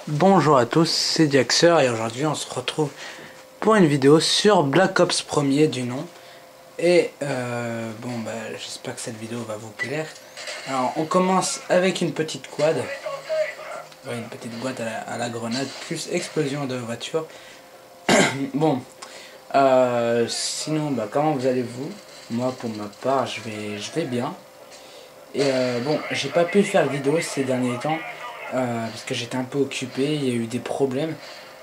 Bonjour à tous, c'est Diaxer et aujourd'hui on se retrouve pour une vidéo sur Black Ops 1er du nom. Et j'espère que cette vidéo va vous plaire. Alors on commence avec une petite quad. Ouais, une petite boîte à la grenade plus explosion de voiture. Bon, sinon comment vous allez-vous? Moi pour ma part je vais bien. Et j'ai pas pu faire de vidéo ces derniers temps parce que j'étais un peu occupé, il y a eu des problèmes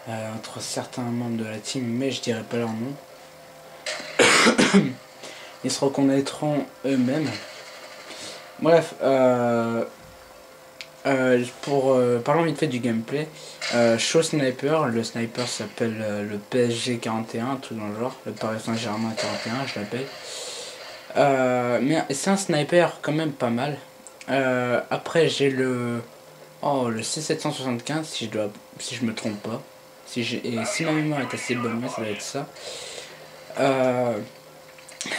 entre certains membres de la team, mais je dirais pas leur nom. Ils se reconnaîtront eux-mêmes. Bref, parlons vite fait du gameplay. Show Sniper, le sniper s'appelle le PSG 41, un truc dans le genre, le Paris Saint-Germain 41 je l'appelle. Mais c'est un sniper quand même pas mal. Après j'ai le C775 si je me trompe pas. Et si ma mémoire est assez bonne, ça doit être ça.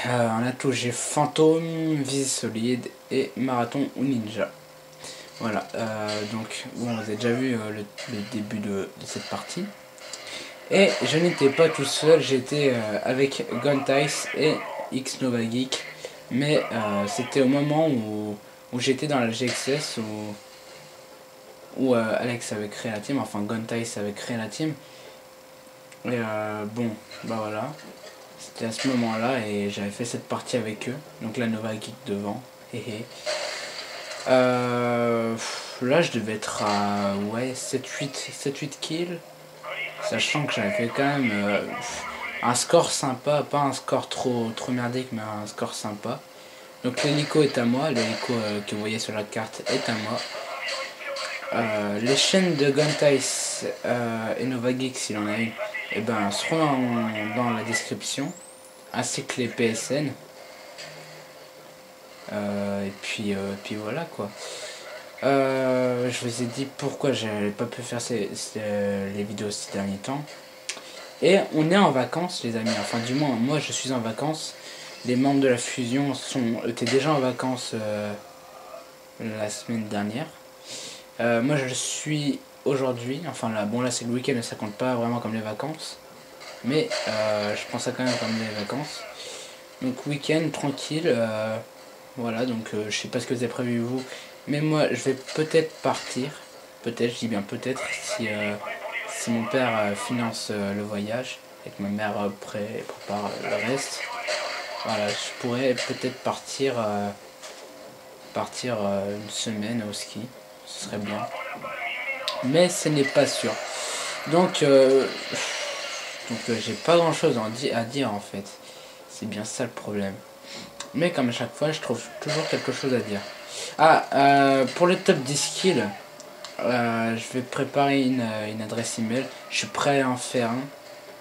En atout j'ai Fantôme, Visée Solide et Marathon ou Ninja. Voilà, donc bon, vous avez déjà vu le début de cette partie. Et je n'étais pas tout seul, j'étais avec Guntice et X Nova Geek. Mais c'était au moment où j'étais dans la GXS où Alex avait créé la team, enfin Guntice avait créé la team. Et voilà, c'était à ce moment là et j'avais fait cette partie avec eux, donc la Nova Geek devant. Là je devais être à 7-8 kills, sachant que j'avais fait quand même un score sympa, pas un score trop merdique mais un score sympa. Donc l'hélico est à moi, l'hélico que vous voyez sur la carte est à moi. Les chaînes de Guntice et Nova Geek s'il en a une, seront dans la description, ainsi que les PSN. Et puis voilà quoi. Je vous ai dit pourquoi j'avais pas pu faire les vidéos ces derniers temps. Et on est en vacances les amis, enfin du moins moi je suis en vacances. Les membres de la fusion étaient déjà en vacances la semaine dernière. Moi je suis aujourd'hui, enfin là c'est le week-end, ça compte pas vraiment comme les vacances. Mais je prends ça quand même comme les vacances. Donc week-end tranquille, voilà, donc je sais pas ce que vous avez prévu vous. Mais moi je vais peut-être partir, peut-être, je dis bien peut-être, si mon père finance le voyage et que ma mère prépare le reste. Voilà, je pourrais peut-être partir une semaine au ski, ce serait bien. Mais ce n'est pas sûr. Donc j'ai pas grand chose à dire en fait. C'est bien ça le problème. Mais comme à chaque fois, je trouve toujours quelque chose à dire. Pour le top 10 skills, je vais préparer une adresse email. Je suis prêt à en faire un.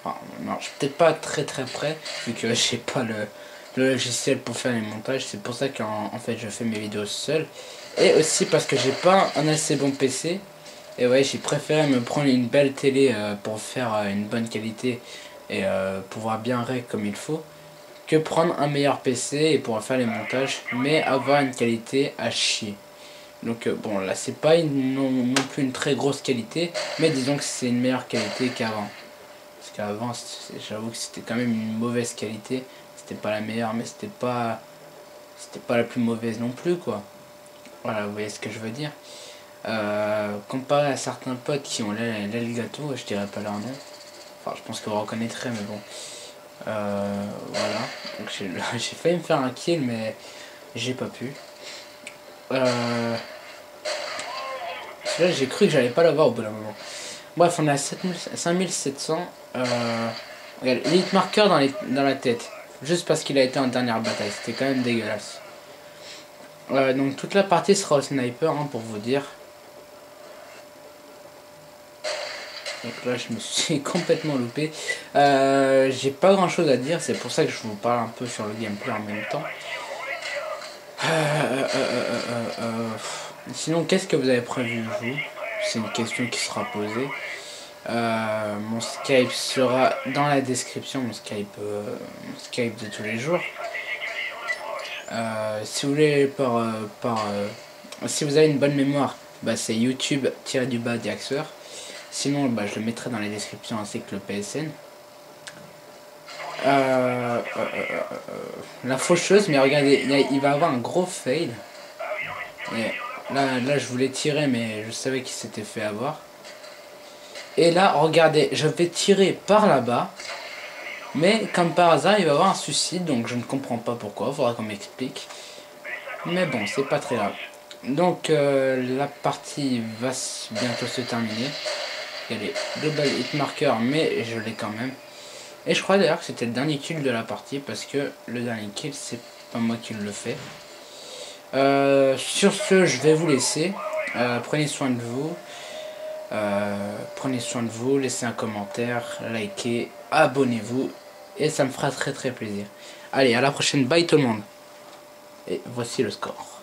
Enfin, non, je suis peut-être pas très prêt, vu que j'ai pas le logiciel pour faire les montages. C'est pour ça qu'en fait je fais mes vidéos seul. Et aussi parce que j'ai pas un assez bon PC. Et ouais, j'ai préféré me prendre une belle télé pour faire une bonne qualité et pouvoir bien rec comme il faut, que prendre un meilleur PC et pouvoir faire les montages mais avoir une qualité à chier. Donc bon, là c'est pas non plus une très grosse qualité, mais disons que c'est une meilleure qualité qu'avant. Parce qu'avant j'avoue que c'était quand même une mauvaise qualité. C'était pas la meilleure mais c'était pas la plus mauvaise non plus quoi. Voilà, vous voyez ce que je veux dire. Comparé à certains potes qui ont l'aile gâteau, je dirais pas leur nom. Enfin, je pense que vous reconnaîtrez, mais bon. Voilà. Donc j'ai failli me faire un kill, mais j'ai pas pu. Là, j'ai cru que j'allais pas l'avoir au bout d'un moment. Bref, on est à 5700. Regarde, Elite Marker dans la tête. Juste parce qu'il a été en dernière bataille. C'était quand même dégueulasse. Donc toute la partie sera au sniper, hein, pour vous dire. Donc là je me suis complètement loupé. J'ai pas grand chose à dire, c'est pour ça que je vous parle un peu sur le gameplay en même temps. Sinon qu'est-ce que vous avez prévu vous? C'est une question qui sera posée. Mon Skype sera dans la description, mon Skype de tous les jours. Si vous voulez si vous avez une bonne mémoire, c'est YouTube-Diaxer. Sinon, bah, je le mettrai dans les descriptions ainsi que le PSN. La faucheuse, mais regardez, il va avoir un gros fail. Et là, je voulais tirer, mais je savais qu'il s'était fait avoir. Et là, regardez, je vais tirer par là-bas. Mais comme par hasard, il va avoir un suicide, donc je ne comprends pas pourquoi, il faudra qu'on m'explique. Mais bon, c'est pas très grave. Donc la partie va bientôt se terminer. Il y a les double hit markers, mais je l'ai quand même. Et je crois d'ailleurs que c'était le dernier kill de la partie, parce que le dernier kill, c'est pas moi qui le fais. Sur ce, je vais vous laisser. Prenez soin de vous. Prenez soin de vous, laissez un commentaire, likez, abonnez-vous. Et ça me fera très très plaisir. Allez, à la prochaine, bye tout le monde. Et voici le score.